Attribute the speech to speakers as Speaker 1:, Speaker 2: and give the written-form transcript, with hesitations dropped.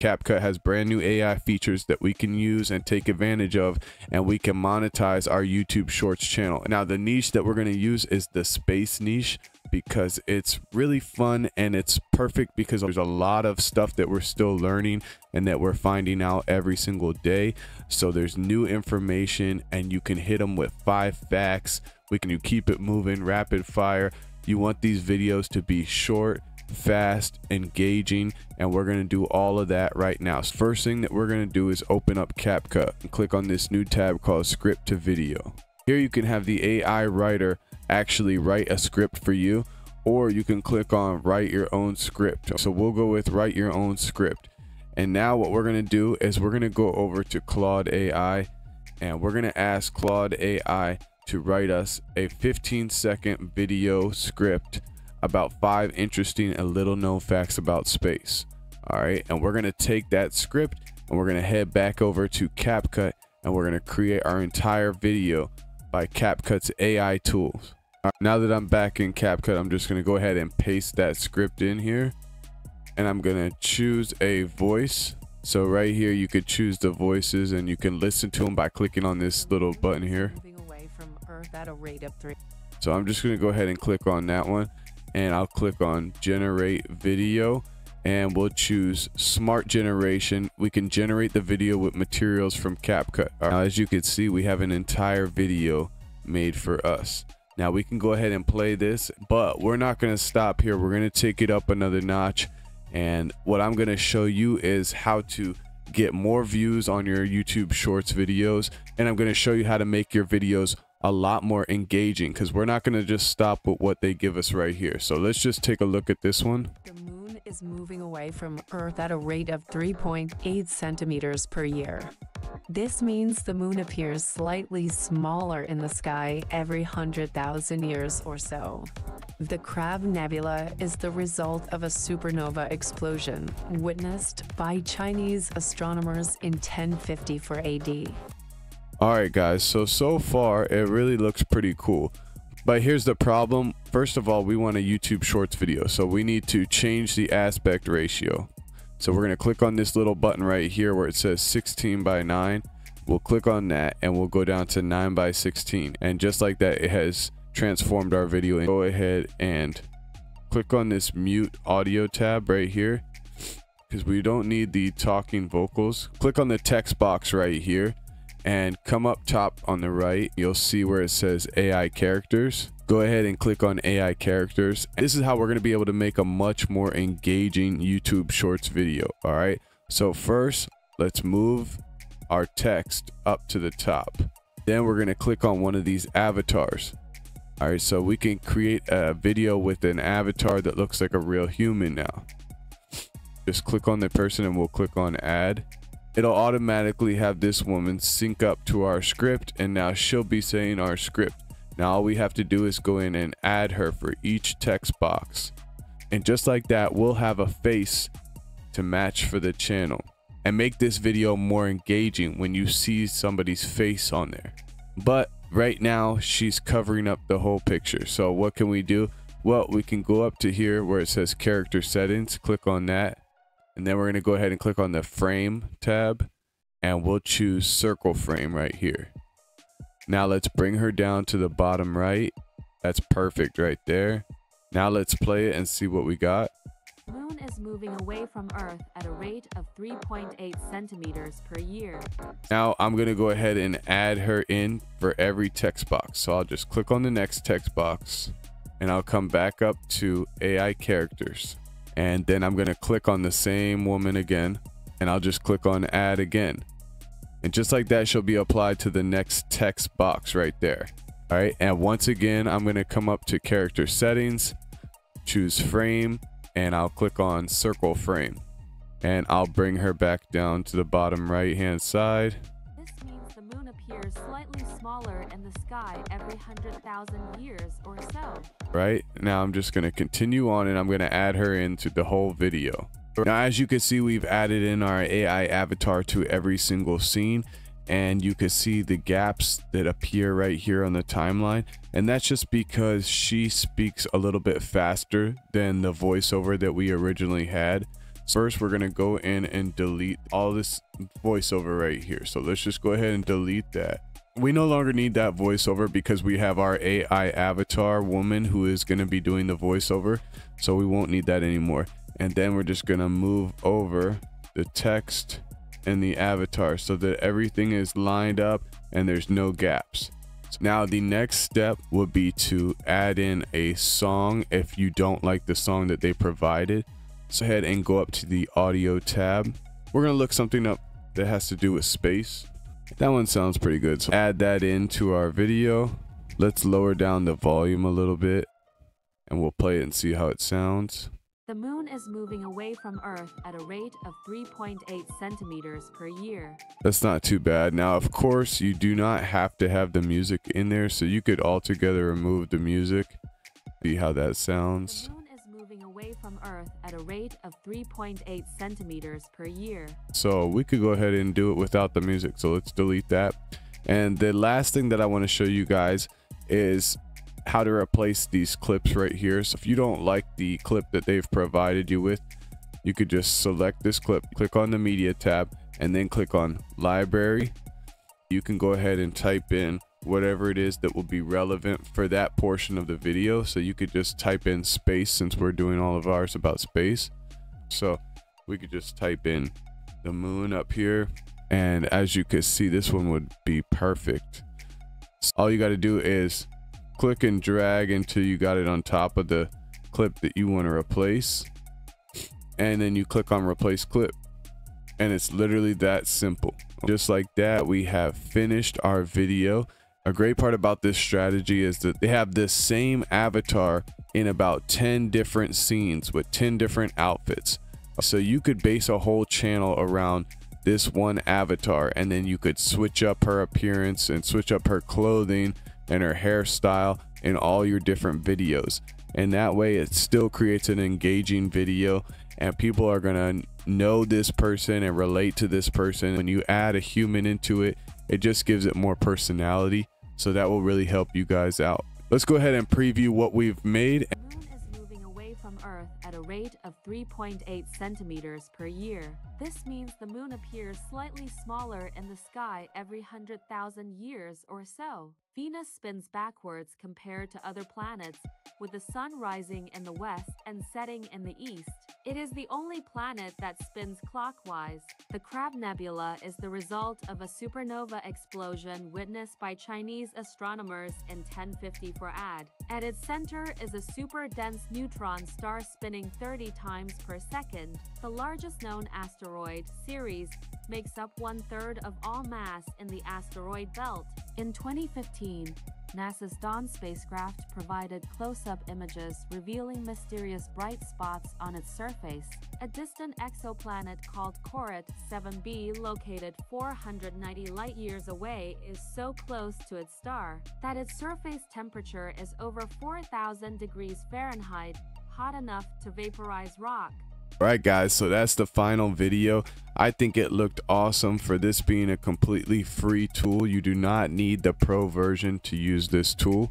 Speaker 1: CapCut has brand new AI features that we can use and take advantage of, and we can monetize our YouTube Shorts channel. Now, the niche that we're going to use is the space niche because it's really fun and it's perfect because there's a lot of stuff that we're still learning and that we're finding out every single day. So there's new information and you can hit them with 5 facts. You keep it moving, rapid fire. You want these videos to be short, fast, engaging, and we're going to do all of that right now. So first thing that we're going to do is open up CapCut and click on this new tab called Script to Video. Here you can have the AI writer actually write a script for you, or you can click on write your own script. So we'll go with write your own script. And now what we're going to do is we're going to go over to Claude AI and we're going to ask Claude AI to write us a 15-second video script about 5 interesting and little known facts about space. All right, and we're going to take that script and we're going to head back over to CapCut and we're going to create our entire video by CapCut's AI tools. All right, now that I'm back in CapCut, I'm just going to go ahead and paste that script in here, and I'm going to choose a voice. So right here you could choose the voices and you can listen to them by clicking on this little button here. So I'm just going to go ahead and click on that one, and I'll click on generate video, and we'll choose smart generation. We can generate the video with materials from CapCut. Now, as you can see, we have an entire video made for us. Now we can go ahead and play this, but we're not going to stop here. We're going to take it up another notch, and what I'm going to show you is how to get more views on your YouTube Shorts videos, and I'm going to show you how to make your videos a lot more engaging, because we're not going to just stop with what they give us right here. So let's just take a look at this one.
Speaker 2: The moon is moving away from Earth at a rate of 3.8 centimeters per year. This means the moon appears slightly smaller in the sky every 100,000 years or so. The Crab Nebula is the result of a supernova explosion witnessed by Chinese astronomers in 1054 AD.
Speaker 1: All right, guys, so far it really looks pretty cool, but here's the problem. First of all, we want a YouTube Shorts video, so we need to change the aspect ratio. So we're going to click on this little button right here where it says 16:9. We'll click on that and we'll go down to 9:16, and just like that, it has transformed our video. And go ahead and click on this mute audio tab right here because we don't need the talking vocals. Click on the text box right here and come up top on the right. You'll see where it says AI characters. Go ahead and click on AI characters. This is how we're going to be able to make a much more engaging YouTube Shorts video. All right, so first let's move our text up to the top. Then we're going to click on one of these avatars. All right, so we can create a video with an avatar that looks like a real human. Now just click on the person and we'll click on add. It'll automatically have this woman sync up to our script, and now she'll be saying our script. Now all we have to do is go in and add her for each text box, and just like that, we'll have a face to match for the channel and make this video more engaging when you see somebody's face on there. But right now she's covering up the whole picture, so what can we do? Well, we can go up to here where it says character settings, click on that, and then we're going to go ahead and click on the frame tab, and we'll choose circle frame right here. Now let's bring her down to the bottom right. That's perfect right there. Now let's play it and see what we got.
Speaker 3: The moon is moving away from Earth at a rate of 3.8 centimeters per year.
Speaker 1: Now I'm going to go ahead and add her in for every text box. So I'll just click on the next text box and I'll come back up to AI characters. And then I'm going to click on the same woman again, and I'll just click on add again. And just like that, she'll be applied to the next text box right there. All right, and once again, I'm going to come up to character settings, choose frame, and I'll click on circle frame, and I'll bring her back down to the bottom right hand side.
Speaker 3: This means the moon appears slightly smaller in the sky every 100,000 years or so.
Speaker 1: Right, now I'm just going to continue on, and I'm going to add her into the whole video. Now, as you can see, we've added in our AI avatar to every single scene, and you can see the gaps that appear right here on the timeline, and that's just because she speaks a little bit faster than the voiceover that we originally had. First, we're gonna go in and delete all this voiceover right here. So let's just go ahead and delete that. We no longer need that voiceover because we have our AI avatar woman who is gonna be doing the voiceover. So we won't need that anymore. And then we're just gonna move over the text and the avatar so that everything is lined up and there's no gaps. Now the next step would be to add in a song. If you don't like the song that they provided, go ahead and go up to the audio tab. We're gonna look something up that has to do with space. That one sounds pretty good, so add that into our video. Let's lower down the volume a little bit and we'll play it and see how it sounds.
Speaker 3: The moon is moving away from Earth at a rate of 3.8 centimeters per year.
Speaker 1: That's not too bad. Now, of course, you do not have to have the music in there, so you could altogether remove the music. See how that sounds.
Speaker 3: The moon is moving away from Earth at a rate of 3.8 centimeters per year.
Speaker 1: So we could go ahead and do it without the music. So let's delete that. And the last thing that I want to show you guys is how to replace these clips right here. So if you don't like the clip that they've provided you with, you could just select this clip, click on the media tab, and then click on library. You can go ahead and type in whatever it is that will be relevant for that portion of the video. So you could just type in space, since we're doing all of ours about space. So we could just type in the moon up here, and as you can see, this one would be perfect. So all you got to do is click and drag until you got it on top of the clip that you want to replace, and then you click on replace clip, and it's literally that simple. Just like that, we have finished our video. A great part about this strategy is that they have this same avatar in about 10 different scenes with 10 different outfits. So you could base a whole channel around this one avatar, and then you could switch up her appearance and switch up her clothing and her hairstyle in all your different videos. And that way it still creates an engaging video, and people are gonna know this person and relate to this person. When you add a human into it, it just gives it more personality. So that will really help you guys out. Let's go ahead and preview what we've made.
Speaker 3: The moon is moving away from Earth at a rate of 3.8 centimeters per year. This means the moon appears slightly smaller in the sky every 100,000 years or so. Venus spins backwards compared to other planets, with the sun rising in the west and setting in the east. It is the only planet that spins clockwise. The Crab Nebula is the result of a supernova explosion witnessed by Chinese astronomers in 1054 AD. At its center is a super-dense neutron star spinning 30 times per second. The largest known asteroid, Ceres, makes up 1/3 of all mass in the asteroid belt. In 2015, NASA's Dawn spacecraft provided close-up images revealing mysterious bright spots on its surface. A distant exoplanet called Coret 7b, located 490 light-years away, is so close to its star that its surface temperature is over 4,000 degrees Fahrenheit, hot enough to vaporize rock.
Speaker 1: Alright guys, so that's the final video. I think it looked awesome for this being a completely free tool. You do not need the pro version to use this tool.